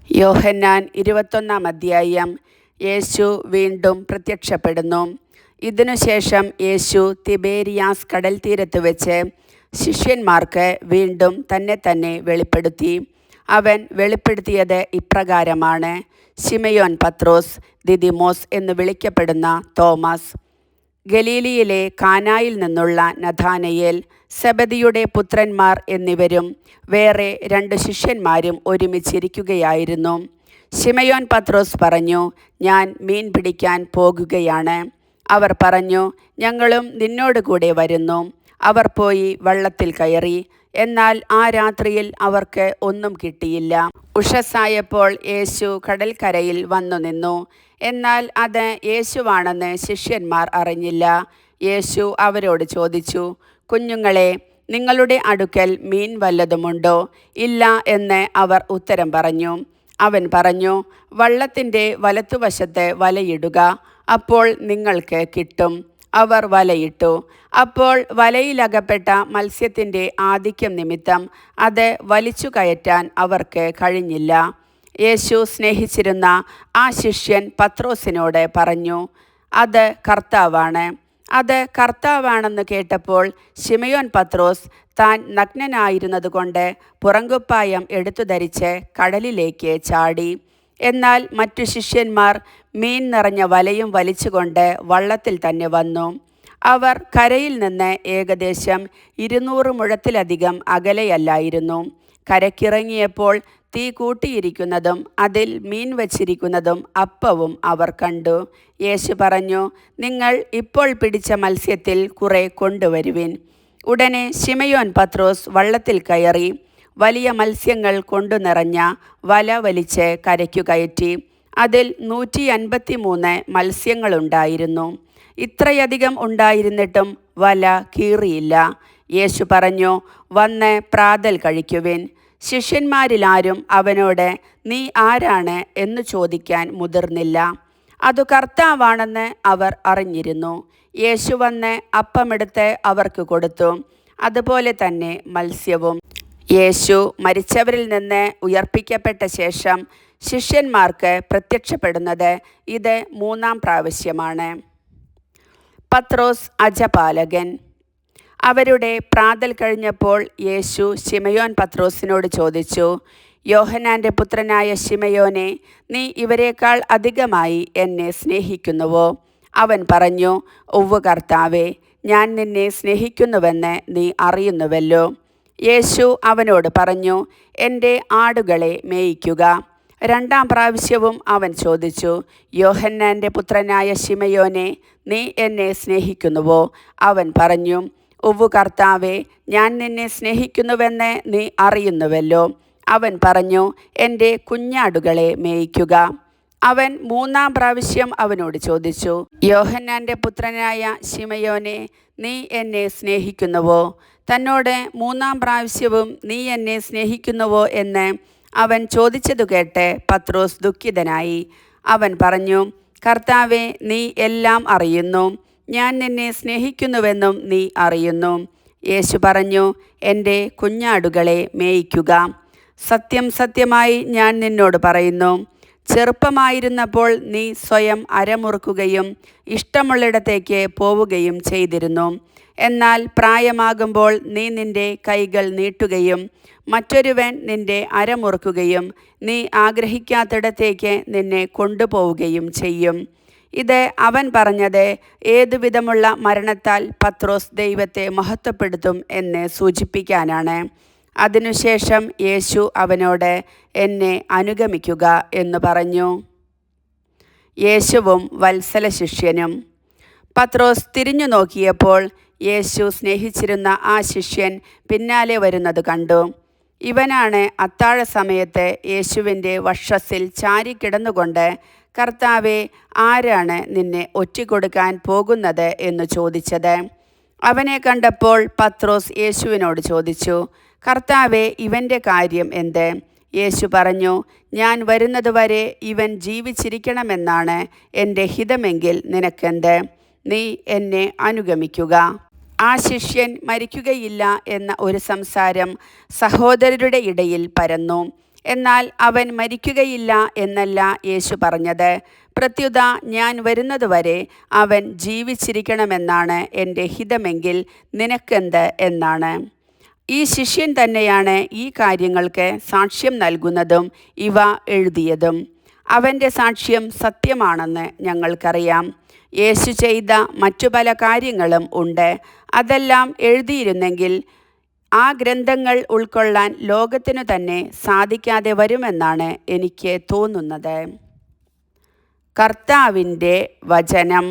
യോഹന്നാൻ 21 യേശു വീണ്ടും പ്രത്യക്ഷപ്പെടുന്നു. ഇതിനുശേഷം യേശു തിബേരിയാസ് കടൽ തീരത്ത് വെച്ച് ശിഷ്യന്മാർക്ക് വീണ്ടും തന്നെ വെളിപ്പെടുത്തി. അവൻ വെളിപ്പെടുത്തിയത് ഇപ്രകാരമാണ്: ശിമയോൻ പത്രോസ്, ദിദിമോസ് എന്ന് വിളിക്കപ്പെടുന്ന തോമസ്, ഗലീലിയിലെ കാനായിൽ നിന്നുള്ള നഥാനയേൽ, സെബദിയുടെ പുത്രന്മാർ എന്നിവരും വേറെ 2 ശിഷ്യന്മാരും ഒരുമിച്ചിരിക്കുകയായിരുന്നു. ശിമയോൻ പത്രോസ് പറഞ്ഞു, ഞാൻ മീൻ പിടിക്കാൻ പോകുകയാണ്. അവർ പറഞ്ഞു, ഞങ്ങളും നിന്നോടുകൂടെ വരുന്നു. അവർ പോയി വള്ളത്തിൽ കയറി. എന്നാൽ ആ രാത്രിയിൽ അവർക്ക് ഒന്നും കിട്ടിയില്ല. ഉഷസ്സായപ്പോൾ യേശു കടൽക്കരയിൽ വന്നു നിന്നു. എന്നാൽ അത് യേശുവാണെന്ന് ശിഷ്യന്മാർ അറിഞ്ഞില്ല. യേശു അവരോട് ചോദിച്ചു, കുഞ്ഞുങ്ങളെ, നിങ്ങളുടെ അടുക്കൽ മീൻ വല്ലതുമുണ്ടോ? ഇല്ല എന്ന് അവർ ഉത്തരം പറഞ്ഞു. അവൻ പറഞ്ഞു, വള്ളത്തിൻ്റെ വലത്തുവശത്ത് വലയിടുക, അപ്പോൾ നിങ്ങൾക്ക് കിട്ടും. അവർ വലയിട്ടു. അപ്പോൾ വലയിലകപ്പെട്ട മത്സ്യത്തിൻ്റെ ആധിക്യം നിമിത്തം അത് വലിച്ചു കയറ്റാൻ അവർക്ക് കഴിഞ്ഞില്ല. യേശു സ്നേഹിച്ചിരുന്ന ആ ശിഷ്യൻ പത്രോസിനോട് പറഞ്ഞു, അത് കർത്താവാണ്. അത് കർത്താവാണെന്ന് കേട്ടപ്പോൾ ശിമയോൻ പത്രോസ് താൻ നഗ്നനായിരുന്നതുകൊണ്ട് പുറങ്കുപ്പായം എടുത്തു ധരിച്ച് കടലിലേക്ക് ചാടി. എന്നാൽ മറ്റു ശിഷ്യന്മാർ മീൻ നിറഞ്ഞ വലയും വലിച്ചുകൊണ്ട് വള്ളത്തിൽ തന്നെ വന്നു. അവർ കരയിൽ നിന്ന് ഏകദേശം 200 മുഴത്തിലധികം അകലെയല്ലായിരുന്നു. കരയ്ക്കിറങ്ങിയപ്പോൾ തീ കൂട്ടിയിരിക്കുന്നതും അതിൽ മീൻ വച്ചിരിക്കുന്നതും അപ്പവും അവർ കണ്ടു. യേശു പറഞ്ഞു, നിങ്ങൾ ഇപ്പോൾ പിടിച്ച മത്സ്യത്തിൽ കുറെ കൊണ്ടുവരുവിൻ. ഉടനെ ശിമയോൻ പത്രോസ് വള്ളത്തിൽ കയറി വലിയ മത്സ്യങ്ങൾ കൊണ്ടു നിറഞ്ഞ വല വലിച്ച് കരയ്ക്കു കയറ്റി. അതിൽ 153 മത്സ്യങ്ങളുണ്ടായിരുന്നു. ഇത്രയധികം ഉണ്ടായിരുന്നിട്ടും വല കീറിയില്ല. യേശു പറഞ്ഞു, വന്ന് പ്രാതൽ കഴിക്കുവിൻ. ശിഷ്യന്മാരിലാരും അവനോട് നീ ആരാണ് എന്ന് ചോദിക്കാൻ മുതിർന്നില്ല. അതു കർത്താവാണെന്ന് അവർ അറിഞ്ഞിരുന്നു. യേശു വന്ന് അപ്പമെടുത്ത് അവർക്ക് കൊടുത്തു. അതുപോലെ തന്നെ മത്സ്യവും. യേശു മരിച്ചവരിൽ നിന്ന് ഉയർപ്പിക്കപ്പെട്ട ശേഷം ശിഷ്യന്മാർക്ക് പ്രത്യക്ഷപ്പെടുന്നത് ഇത് 3-ാം പ്രാവശ്യമാണ്. പത്രോസ് അജപാലകൻ. അവരുടെ പ്രാതൽ കഴിഞ്ഞപ്പോൾ യേശു ശിമയോൻ പത്രോസിനോട് ചോദിച്ചു, യോഹന്നാൻ്റെ പുത്രനായ ശിമയോനെ, നീ ഇവരെക്കാൾ അധികമായി എന്നെ സ്നേഹിക്കുന്നുവോ? അവൻ പറഞ്ഞു, ഉവ്വ് കർത്താവേ, ഞാൻ നിന്നെ സ്നേഹിക്കുന്നുവെന്ന് നീ അറിയുന്നുവല്ലോ. യേശു അവനോട് പറഞ്ഞു, എൻ്റെ ആടുകളെ മേയിക്കുക. 2-ാം പ്രാവശ്യവും അവൻ ചോദിച്ചു, യോഹന്നാൻ്റെ പുത്രനായ ശിമയോനെ, നീ എന്നെ സ്നേഹിക്കുന്നുവോ? അവൻ പറഞ്ഞു, ഉവ്വ് കർത്താവേ, ഞാൻ നിന്നെ സ്നേഹിക്കുന്നുവെന്ന് നീ അറിയുന്നുവല്ലോ. അവൻ പറഞ്ഞു, എൻ്റെ കുഞ്ഞാടുകളെ മേയിക്കുക. അവൻ 3-ാം പ്രാവശ്യം അവനോട് ചോദിച്ചു, യോഹന്നാൻ്റെ പുത്രനായ ശിമയോനെ, നീ എന്നെ സ്നേഹിക്കുന്നുവോ? തന്നോട് 3-ാം പ്രാവശ്യവും നീ എന്നെ സ്നേഹിക്കുന്നുവോ എന്ന് അവൻ ചോദിച്ചതു കേട്ട് പത്രോസ് ദുഃഖിതനായി. അവൻ പറഞ്ഞു, കർത്താവേ, നീ എല്ലാം അറിയുന്നു. ഞാൻ നിന്നെ സ്നേഹിക്കുന്നുവെന്നും നീ അറിയുന്നു. യേശു പറഞ്ഞു, എൻ്റെ കുഞ്ഞാടുകളെ മേയിക്കുക. സത്യം സത്യമായി ഞാൻ നിന്നോട് പറയുന്നു, ചെറുപ്പമായിരുന്നപ്പോൾ നീ സ്വയം അരമുറുക്കുകയും ഇഷ്ടമുള്ളിടത്തേക്ക് പോവുകയും ചെയ്തിരുന്നു. എന്നാൽ പ്രായമാകുമ്പോൾ നീ നിൻ്റെ കൈകൾ നീട്ടുകയും മറ്റൊരുവൻ നിൻ്റെ അരമുറുക്കുകയും നീ ആഗ്രഹിക്കാത്തിടത്തേക്ക് നിന്നെ കൊണ്ടുപോവുകയും ചെയ്യും. ഇത് അവൻ പറഞ്ഞത് ഏതുവിധമുള്ള മരണത്താൽ പത്രോസ് ദൈവത്തെ മഹത്വപ്പെടുത്തും എന്ന് സൂചിപ്പിക്കാനാണ്. അതിനുശേഷം യേശു അവനോട്, എന്നെ അനുഗമിക്കുക എന്ന് പറഞ്ഞു. യേശുവും വത്സല ശിഷ്യനും. പത്രോസ് തിരിഞ്ഞു നോക്കിയപ്പോൾ യേശു സ്നേഹിച്ചിരുന്ന ആ ശിഷ്യൻ പിന്നാലെ വരുന്നത് കണ്ടു. ഇവനാണ് അത്താഴ സമയത്ത് യേശുവിൻ്റെ വക്ഷസ്സിൽ ചാരിക്കിടന്നുകൊണ്ട്, കർത്താവേ, ആരാണ് നിന്നെ ഒറ്റിക്കൊടുക്കാൻ പോകുന്നത് എന്ന് ചോദിച്ചത്. അവനെ കണ്ടപ്പോൾ പത്രോസ് യേശുവിനോട് ചോദിച്ചു, കർത്താവേ, ഇവൻ്റെ കാര്യം എന്ത്? യേശു പറഞ്ഞു, ഞാൻ വരുന്നതുവരെ ഇവൻ ജീവിച്ചിരിക്കണമെന്നാണ് എൻ്റെ ഹിതമെങ്കിൽ നിനക്കെന്ത്? നീ എന്നെ അനുഗമിക്കുക. ആ ശിഷ്യൻ മരിക്കുകയില്ല എന്ന ഒരു സംസാരം സഹോദരരുടെ ഇടയിൽ പരന്നു. എന്നാൽ അവൻ മരിക്കുകയില്ല എന്നല്ല യേശു പറഞ്ഞത്. പ്രത്യുത ഞാൻ വരുന്നതുവരെ അവൻ ജീവിച്ചിരിക്കണമെന്നാണ് എൻ്റെ ഹിതമെങ്കിൽ നിനക്കെന്ത് എന്നാണ്. ഈ ശിഷ്യൻ തന്നെയാണ് ഈ കാര്യങ്ങൾക്ക് സാക്ഷ്യം നൽകുന്നതും ഇവ എഴുതിയതും. അവൻ്റെ സാക്ഷ്യം സത്യമാണെന്ന് ഞങ്ങൾക്കറിയാം. യേശു ചെയ്ത മറ്റു പല കാര്യങ്ങളും ഉണ്ട്. അതെല്ലാം എഴുതിയിരുന്നെങ്കിൽ ആ ഗ്രന്ഥങ്ങൾ ഉൾക്കൊള്ളാൻ ലോകത്തിനു തന്നെ സാധിക്കാതെ വരുമെന്നാണ് എനിക്ക് തോന്നുന്നത്. കർത്താവിൻ്റെ വചനം.